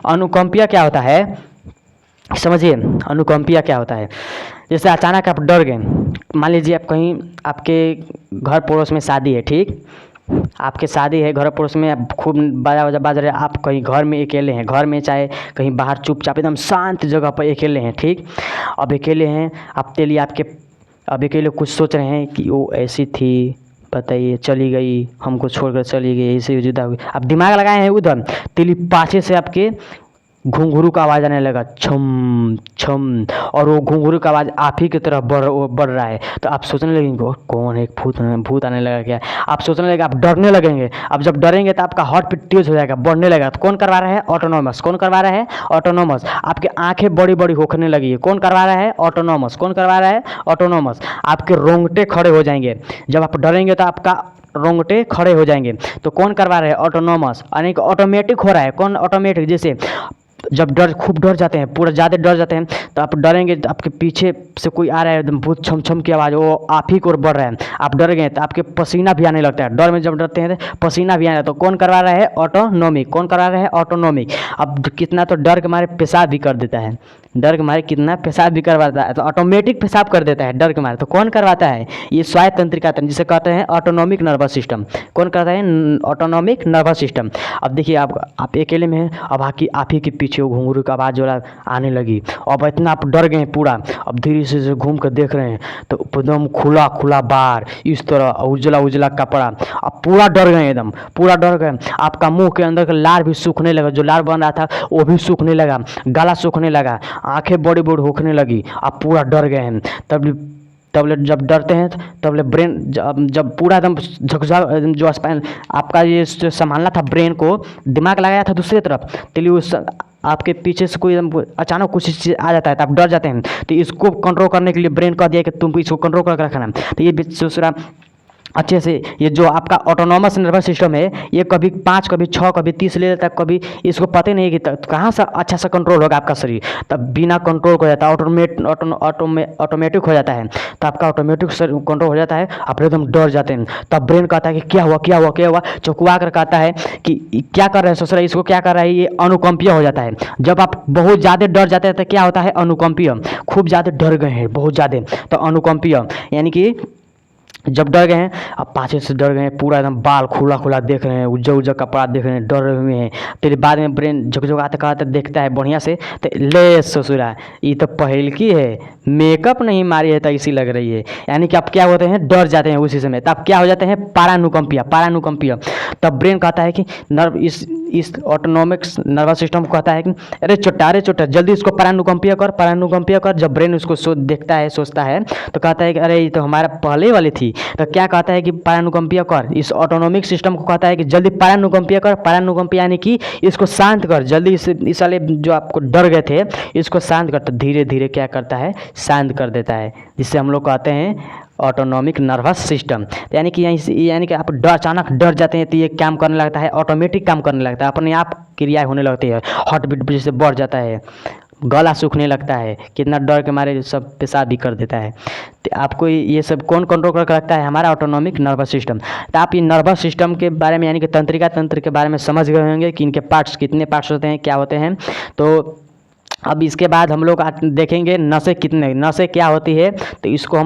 अनुकंपिया क्या होता है, समझिए अनुकंपिया क्या होता है। जैसे अचानक आप डर गए, मान लीजिए आप कहीं आपके घर पड़ोस में शादी है, ठीक, आपके शादी है, घर पड़ोस में आप खूब बाजा बाजा बाज रहे हैं, आप कहीं घर में अकेले हैं, घर में चाहे कहीं बाहर चुपचाप एकदम शांत जगह पर अकेले हैं, ठीक। अब अकेले हैं, आप तेली आपके अब अकेले कुछ सोच रहे हैं कि वो ऐसी थी, बताइए चली गई, हमको छोड़कर चली गई, ऐसे जुदा हुई, आप दिमाग लगाए हैं उधर, तेली पाछे से आपके घुंघरू का आवाज़ आने लगा, छम छम, और वो घुंघरू का आवाज़ आप ही की तरफ बढ़ रहा है। तो आप सोचने लगेंगे कौन है, भूत आने लगा क्या, आप सोचने लगेंगे, आप डरने लगेंगे। अब जब डरेंगे तो आपका हार्ट बीट तेज हो जाएगा, बढ़ने लगेगा। तो कौन करवा रहा है, ऑटोनोमस। कौन करवा रहा है, ऑटोनोमस। आपकी आंखें बड़ी बड़ी होखने लगी है, कौन करवा रहा है, ऑटोनोमस। कौन करवा रहा है, ऑटोनोमस। आपके रोंगटे खड़े हो जाएंगे, जब आप डरेंगे तो आपका रोंगटे खड़े हो जाएंगे। तो कौन करवा रहे हैं, ऑटोनोमस, यानी कि ऑटोमेटिक हो रहा है। कौन ऑटोमेटिक, जैसे जब खूब डर जाते हैं, पूरा ज़्यादा डर जाते हैं, तो आप डरेंगे तो आपके पीछे से कोई आ रहा है, एकदम भूत छम छम की आवाज़, वो आप ही की ओर बढ़ रहा है, आप डर गए तो आपके पसीना भी आने लगता है। डर में जब डरते हैं तो पसीना भी आने लगता है। तो कौन करवा रहा है, ऑटोनोमिक। कौन करवा रहा है, ऑटोनोमिक। अब कितना तो डर के मारे पेशाब भी कर देता है, डर के मारे कितना पेशाब भी करवाता है, तो ऑटोमेटिक पेशाब कर देता है डर के मारे। तो कौन करवाता है, ये स्वायत्त तंत्रिका तंत्र, जिसे कहते हैं ऑटोनोमिक नर्वस सिस्टम। कौन करता है, ऑटोनोमिक नर्वस सिस्टम। अब देखिए आप अकेले में हैं, अब आप ही के पीछे वो घुंघरू का आवाज़ वाला आने लगी, अब इतना आप डर गए पूरा। अब धीरे से घूम कर देख रहे हैं तो एकदम खुला खुला बार, इस तरह उजला उजला कपड़ा, अब पूरा डर गए, एकदम पूरा डर गए। आपका मुंह के अंदर का लार भी सूखने लगा, जो लार बन रहा था वो भी सूखने लगा, गला सूखने लगा, आंखें बड़ी बड़ी होखने लगी, आप पूरा डर गए हैं। तब जब डरते हैं तब ब्रेन जब पूरा एकदम झकझा, जो स्पाइन आपका ये संभालना था, ब्रेन को दिमाग लगाया था दूसरी तरफ, तो उस आपके पीछे से कोई अचानक कुछ चीज़ आ जाता है तो आप डर जाते हैं। तो इसको कंट्रोल करने के लिए ब्रेन कह दिया कि तुम इसको कंट्रोल करके रखना। तो ये दूसरा अच्छे से, ये जो आपका ऑटोनोमस नर्वस सिस्टम है, ये कभी 5 कभी 6 कभी 30 ले लेता है, कभी इसको पता ही नहीं है कि कहाँ से अच्छा सा कंट्रोल होगा आपका शरीर। तब बिना कंट्रोल हो जाता है, ऑटोमेटिक हो जाता है। तो आपका ऑटोमेटिक कंट्रोल हो जाता है, आप एकदम डर जाते हैं। तब ब्रेन कहता है कि क्या हुआ क्या हुआ क्या हुआ, चौंकवा कर कहता है कि क्या कर रहे हैं ससुरा, इसको क्या कर रहा है, ये अनुकंपीय हो जाता है। जब आप बहुत ज़्यादा डर जाते हैं तो क्या होता है, अनुकंपीय। खूब ज़्यादा डर गए हैं, बहुत ज़्यादा, तो अनुकंपीय, यानी कि जब डर गए हैं, अब पाछे से डर गए हैं, पूरा एकदम बाल खुला खुला देख रहे हैं, उज्जर उज्जर कपड़ा देख रहे हैं, डर रहे हुए हैं। फिर बाद में ब्रेन झकझकाते कहते देखता है बढ़िया से, तो ले ससुरा ये तो पहलकी है, मेकअप नहीं मारी है तो ऐसी लग रही है। यानी कि आप क्या होते हैं, डर जाते हैं उसी समय, तब क्या हो जाते हैं, पारानुकंपिया। तब ब्रेन कहता है कि नर्व इस ऑटोनोमिक नर्वस सिस्टम को कहता है कि अरे छोटा जल्दी इसको पारानुकंपिया कर। जब ब्रेन उसको देखता है, सोचता है, तो कहता है कि अरे ये तो हमारा पहले वाली थी। तो क्या कहता है कि पारानुकंपिया कर, इस ऑटोनोमिक सिस्टम को कहता है कि जल्दी पारानुकंपिया कर। पारानुकंपिया यानी कि इसको शांत कर, जल्दी इस वाले जो आपको डर गए थे इसको शांत कर। तो धीरे धीरे क्या करता है, शांत कर देता है, जिससे हम लोग कहते हैं ऑटोनोमिक नर्वस सिस्टम। यानी कि आप अचानक डर जाते हैं तो ये काम करने लगता है, ऑटोमेटिक काम करने लगता है, अपने आप क्रिया होने लगती है, हार्ट बीट जैसे बढ़ जाता है, गला सूखने लगता है, कितना डर के मारे सब पेशाब भी कर देता है। तो आपको ये सब कौन कंट्रोल करके रखता है, हमारा ऑटोनोमिक नर्वस सिस्टम। तो आप ये नर्वस सिस्टम के बारे में, यानी कि तंत्रिका तंत्र के बारे में समझ गए होंगे कि इनके पार्ट्स, कितने पार्ट्स होते हैं, क्या होते हैं। तो अब इसके बाद हम लोग देखेंगे नसें क्या होती है, तो इसको हम